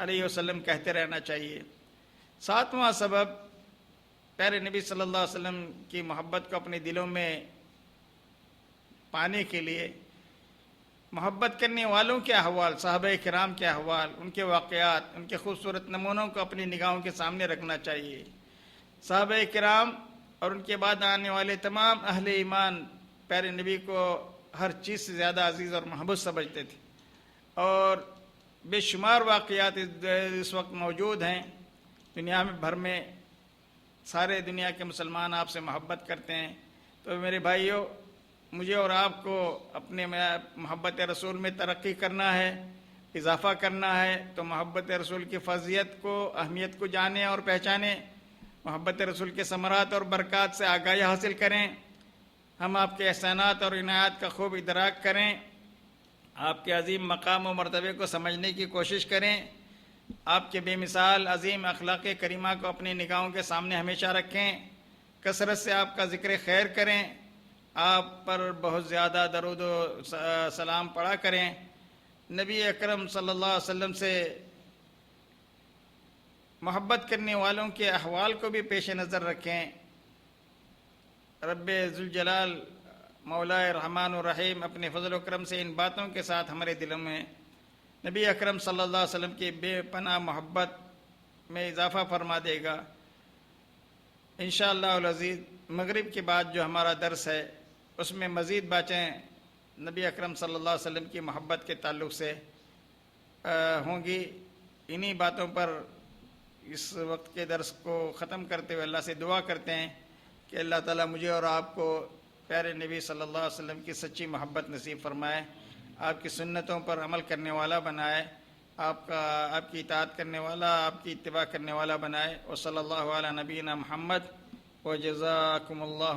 Speaker 3: علیہ وسلم کہتے رہنا چاہیے۔ ساتواں سبب پیارے نبی صلی اللہ علیہ وسلم کی محبت کو اپنے دلوں میں پانے کے لیے محبت کرنے والوں کے احوال، صحابہ کرام کے احوال، ان کے واقعات، ان کے خوبصورت نمونوں کو اپنی نگاہوں کے سامنے رکھنا چاہیے۔ صحابہ کرام اور ان کے بعد آنے والے تمام اہل ایمان پیارے نبی کو ہر چیز سے زیادہ عزیز اور محبوب سمجھتے تھے، اور بے شمار واقعات اس وقت موجود ہیں دنیا بھر میں، سارے دنیا کے مسلمان آپ سے محبت کرتے ہیں۔ تو میرے بھائیوں، مجھے اور آپ کو اپنے محبت رسول میں ترقی کرنا ہے، اضافہ کرنا ہے، تو محبت رسول کی فضیلت کو، اہمیت کو جانیں اور پہچانیں، محبت رسول کے ثمرات اور برکات سے آگاہی حاصل کریں، ہم آپ کے احسانات اور عنایات کا خوب ادراک کریں، آپ کے عظیم مقام و مرتبے کو سمجھنے کی کوشش کریں، آپ کے بے مثال عظیم اخلاق کریمہ کو اپنی نگاہوں کے سامنے ہمیشہ رکھیں، کثرت سے آپ کا ذکر خیر کریں، آپ پر بہت زیادہ درود و سلام پڑھا کریں، نبی اکرم صلی اللہ علیہ وسلم سے محبت کرنے والوں کے احوال کو بھی پیش نظر رکھیں۔ رب ذوالجلال مولا رحمان الرحیم اپنے فضل و کرم سے ان باتوں کے ساتھ ہمارے دلوں میں نبی اکرم صلی اللہ علیہ وسلم کی بے پناہ محبت میں اضافہ فرما دے گا۔ انشاءاللہ العزیز مغرب کے بعد جو ہمارا درس ہے اس میں مزید باتیں نبی اکرم صلی اللہ علیہ وسلم کی محبت کے تعلق سے ہوں گی۔ انہی باتوں پر اس وقت کے درس کو ختم کرتے ہوئے اللہ سے دعا کرتے ہیں کہ اللہ تعالیٰ مجھے اور آپ کو پیارے نبی صلی اللہ علیہ وسلم کی سچی محبت نصیب فرمائے، آپ کی سنتوں پر عمل کرنے والا بنائے، آپ کی اطاعت کرنے والا، آپ کی اتباع کرنے والا بنائے۔ وصلی اللہ علی نبینا محمد وجزاکم اللہ